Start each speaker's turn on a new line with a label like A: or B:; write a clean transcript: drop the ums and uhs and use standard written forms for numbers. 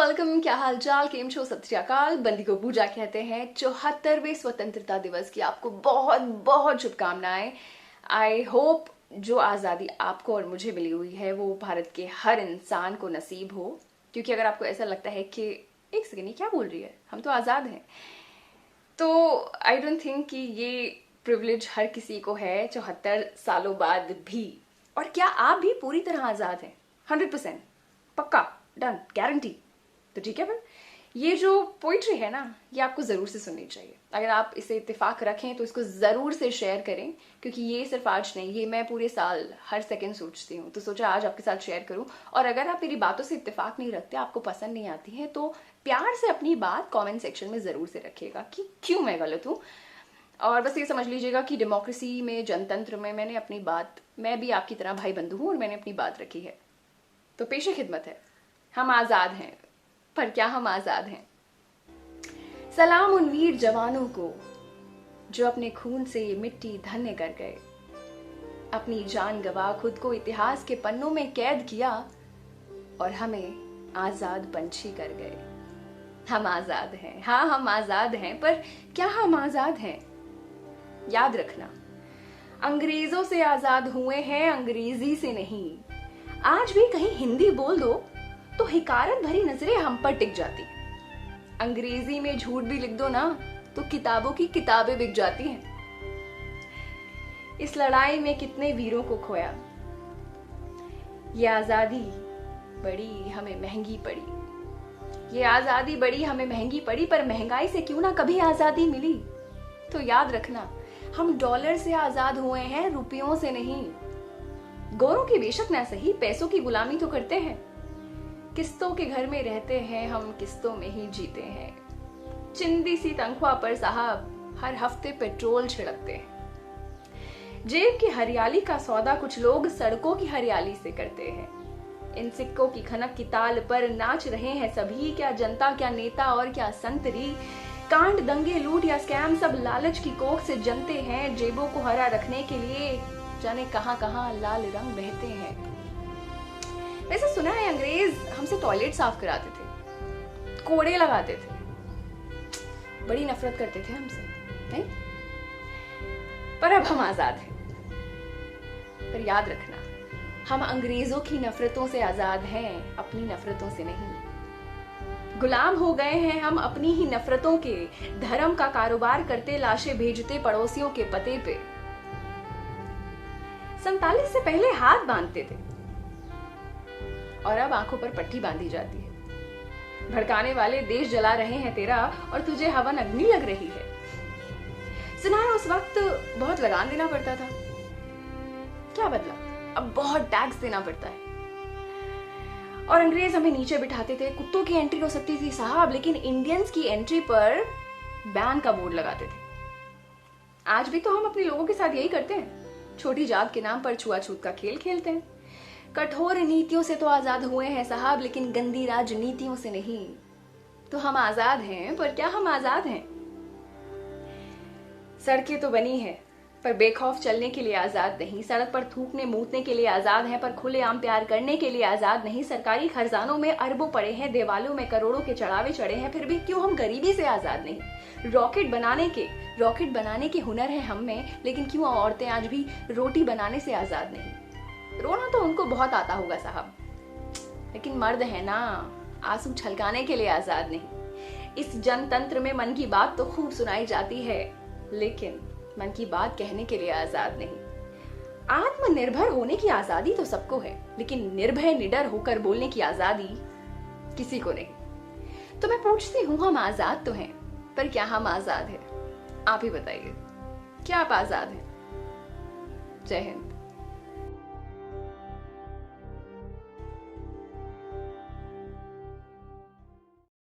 A: Welcome. क्या हाल चाल, केम छो, सत श्री अकाल। बंदी को पूजा कहते हैं। 74वें स्वतंत्रता दिवस की आपको बहुत बहुत शुभकामनाएं। आई होप जो आज़ादी आपको और मुझे मिली हुई है वो भारत के हर इंसान को नसीब हो। क्योंकि अगर आपको ऐसा लगता है कि एक सेकेंड, ये क्या बोल रही है, हम तो आज़ाद हैं, तो आई डोंट थिंक कि ये प्रिविलेज हर किसी को है 74 सालों बाद भी। और क्या आप भी पूरी तरह आज़ाद हैं? 100% पक्का, डन, गारंटी। तो ठीक है, फिर ये जो पोइट्री है ना, ये आपको ज़रूर से सुननी चाहिए। अगर आप इसे इत्तेफाक रखें तो इसको ज़रूर से शेयर करें, क्योंकि ये सिर्फ आज नहीं, ये मैं पूरे साल हर सेकंड सोचती हूँ। तो सोचा आज आपके साथ शेयर करूँ। और अगर आप मेरी बातों से इत्तेफाक नहीं रखते, आपको पसंद नहीं आती है, तो प्यार से अपनी बात कमेंट सेक्शन में ज़रूर से रखिएगा कि क्यों मैं गलत हूँ। और बस ये समझ लीजिएगा कि डेमोक्रेसी में, जनतंत्र में मैंने अपनी बात, मैं भी आपकी तरह भाई बंधु हूँ और मैंने अपनी बात रखी है। तो पेशे खिदमत है। हम आज़ाद हैं, पर क्या हम आज़ाद हैं? सलाम उन वीर जवानों को जो अपने खून से ये मिट्टी धन्य कर गए, अपनी जान गवा खुद को इतिहास के पन्नों में कैद किया और हमें आज़ाद पंछी कर गए। हम आज़ाद हैं, हाँ हम आज़ाद हैं, पर क्या हम आज़ाद हैं? याद रखना, अंग्रेजों से आज़ाद हुए हैं, अंग्रेजी से नहीं। आज भी कहीं हिंदी बोल दो तो हिकारत भरी नजरें हम पर टिक जाती। अंग्रेजी में झूठ भी लिख दो ना तो किताबों की किताबें बिक जाती हैं। इस लड़ाई में कितने वीरों को खोया, ये आजादी बड़ी हमें महंगी पड़ी। ये आजादी बड़ी हमें महंगी पड़ी, पर महंगाई से क्यों ना कभी आजादी मिली। तो याद रखना, हम डॉलर से आजाद हुए हैं, रुपयों से नहीं। गोरों की बेशक ना सही, पैसों की गुलामी तो करते हैं। किस्तों के घर में रहते हैं हम, किस्तों में ही जीते हैं। चिंदी सी तनख्वाह पर साहब हर हफ्ते पेट्रोल छिड़कते हैं। जेब की हरियाली का सौदा कुछ लोग सड़कों की हरियाली से करते हैं। इन सिक्कों की खनक की ताल पर नाच रहे हैं सभी, क्या जनता, क्या नेता और क्या संतरी। कांड, दंगे, लूट या स्कैम सब लालच की कोख से जनते हैं। जेबों को हरा रखने के लिए जाने कहां कहां लाल रंग बहते हैं। वैसे सुना है अंग्रेज हमसे टॉयलेट साफ कराते थे, कोड़े लगाते थे, बड़ी नफरत करते थे हमसे, नहीं? पर अब हम आजाद हैं। पर याद रखना, हम अंग्रेजों की नफरतों से आजाद हैं, अपनी नफरतों से नहीं। गुलाम हो गए हैं हम अपनी ही नफरतों के। धर्म का कारोबार करते, लाशें भेजते पड़ोसियों के पते पे। 47 से पहले हाथ बांधते थे और अब आंखों पर पट्टी बांधी जाती है। भड़काने वाले देश जला रहे हैं तेरा और तुझे हवन अग्नि लग रही है। सुना है उस वक्त बहुत लगान देना पड़ता था, क्या बदला? अब बहुत टैक्स देना पड़ता है। और अंग्रेज हमें नीचे बिठाते थे। कुत्तों की एंट्री हो सकती थी साहब, लेकिन इंडियंस की एंट्री पर बैन का बोर्ड लगाते थे। आज भी तो हम अपने लोगों के साथ यही करते हैं। छोटी जात के नाम पर छुआछूत का खेल खेलते हैं। कठोर नीतियों से तो आजाद हुए हैं साहब, लेकिन गंदी राजनीतियों से नहीं। तो हम आजाद हैं, पर क्या हम आजाद हैं? सड़कें तो बनी हैं, पर बेखौफ चलने के लिए आजाद नहीं। सड़क पर थूकने मूतने के लिए आजाद हैं, पर खुलेआम प्यार करने के लिए आजाद नहीं। सरकारी खजानों में अरबों पड़े हैं, देवालों में करोड़ों के चढ़ावे चढ़े हैं, फिर भी क्यों हम गरीबी से आजाद नहीं? रॉकेट बनाने के हुनर है हम में, लेकिन क्यों औरतें आज भी रोटी बनाने से आजाद नहीं? रोना तो उनको बहुत आता होगा साहब, लेकिन मर्द है ना, आंसू छलकाने के लिए आजाद नहीं। इस जनतंत्र में मन की बात तो खूब सुनाई जाती है, लेकिन मन की बात कहने के लिए आजाद नहीं। आत्मनिर्भर होने की आजादी तो सबको है, लेकिन निर्भय निडर होकर बोलने की आजादी किसी को नहीं। तो मैं पूछती हूँ, हम आजाद तो हैं, पर क्या हम आजाद हैं? आप ही बताइए, क्या आप आजाद हैं? जय हिंद।